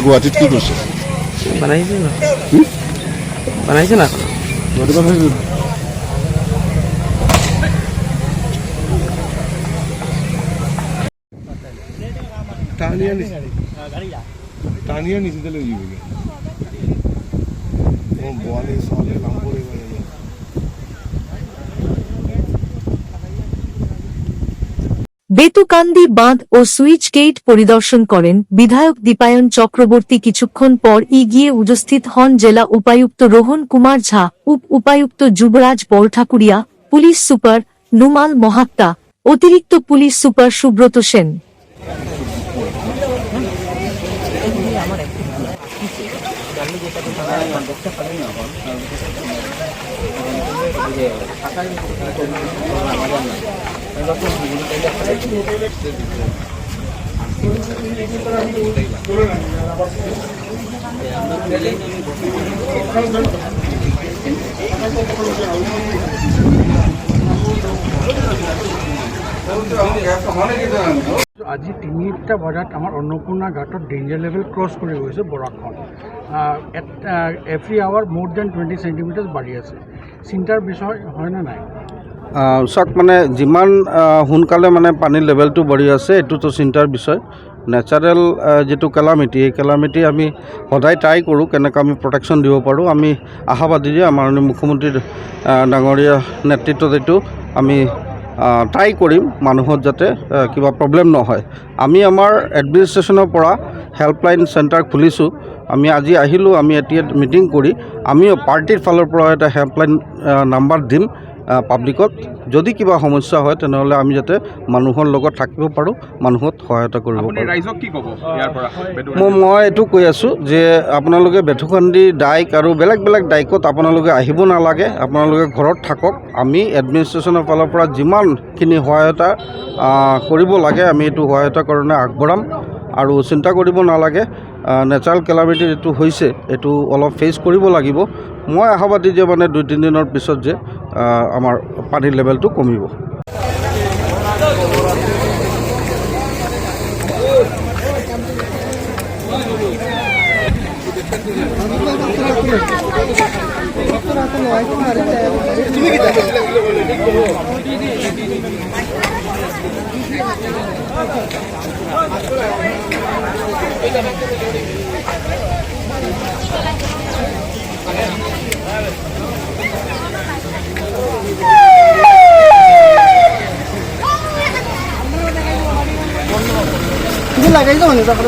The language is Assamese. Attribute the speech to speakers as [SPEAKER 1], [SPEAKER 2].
[SPEAKER 1] গুৱাহাটীত কি কৰিছে
[SPEAKER 2] বনাইছে না
[SPEAKER 1] টানিয়া নিচে লৈ যাবগৈ বোৱালি ছোৱালী নাম কৰিব
[SPEAKER 3] বেতুকান্দি বাঁধ ও সুইচ গেট পরিদর্শন করেন বিধায়ক দীপায়ন চক্রবর্তী। কিছুক্ষণ পর গিয়ে উপস্থিত হন জেলা উপায়ুক্ত রোহন কুমার ঝা, উপ উপায়ুক্ত যুবরাজ বড়ঠাকুরিয়া, পুলিশ সুপার নুমাল মহাত্তা, অতিরিক্ত পুলিশ সুপার সুব্রত সেন।
[SPEAKER 4] আজি 3টা বজাত আমাৰ অন্নপূৰ্ণা ঘাটত ডেঞ্জাৰ লেভেল ক্ৰছ কৰি গৈছে বৰাকখন। এভৰি আৱাৰ মোৰ দেন 20 সেণ্টিমিটাৰ বাঢ়ি আছে। চিন্তাৰ বিষয় হয় না নাই?
[SPEAKER 5] চাওক মানে যিমান সোনকালে মানে পানীৰ লেভেলটো বাঢ়ি আছে এইটোতো চিন্তাৰ বিষয়। নেচাৰেল যিটো কেলামিটি এই কেলামিটি আমি সদায় ট্ৰাই কৰোঁ কেনেকৈ আমি প্ৰটেকশ্যন দিব পাৰোঁ। আমি আশাবাদী যে আমাৰ মুখ্যমন্ত্ৰীৰ ডাঙৰীয়া নেতৃত্বত এইটো আমি ট্ৰাই কৰিম মানুহত যাতে কিবা প্ৰব্লেম নহয়। আমি আমাৰ এডমিনিষ্ট্ৰেশ্যনৰ পৰা হেল্পলাইন চেণ্টাৰ খুলিছোঁ। আমি আজি আহিলোঁ, আমি এতিয়া মিটিং কৰি আমিও পাৰ্টিৰ ফালৰ পৰা এটা হেল্পলাইন নাম্বাৰ দিম পাব্লিকত। যদি কিবা সমস্যা হয় তেনেহ'লে আমি যাতে মানুহৰ লগত থাকিব পাৰোঁ, মানুহক সহায়তা কৰিব পাৰোঁ।
[SPEAKER 1] ৰাইজক কি ক'ব ইয়াৰ পৰা?
[SPEAKER 5] মই এইটো কৈ আছোঁ যে আপোনালোকে বেথুকান্দি ডাইক আৰু বেলেগ বেলেগ ডাইকত আপোনালোকে আহিব নালাগে, আপোনালোকে ঘৰত থাকক। আমি এডমিনিষ্ট্ৰেশ্যনৰ ফালৰ পৰা যিমানখিনি সহায়তা কৰিব লাগে আমি এইটো সহায়তা কাৰণে আগবঢ়াম। আৰু চিন্তা কৰিব নালাগে, নেচাৰেল কেলামিটি যিটো হৈছে এইটো অলপ ফেচ কৰিব লাগিব। মই আশাবাদী যে মানে 2-3 দিনৰ পিছত যে আমাৰ পানীৰ লেভেলটো কমিব।
[SPEAKER 4] লাগাই যাও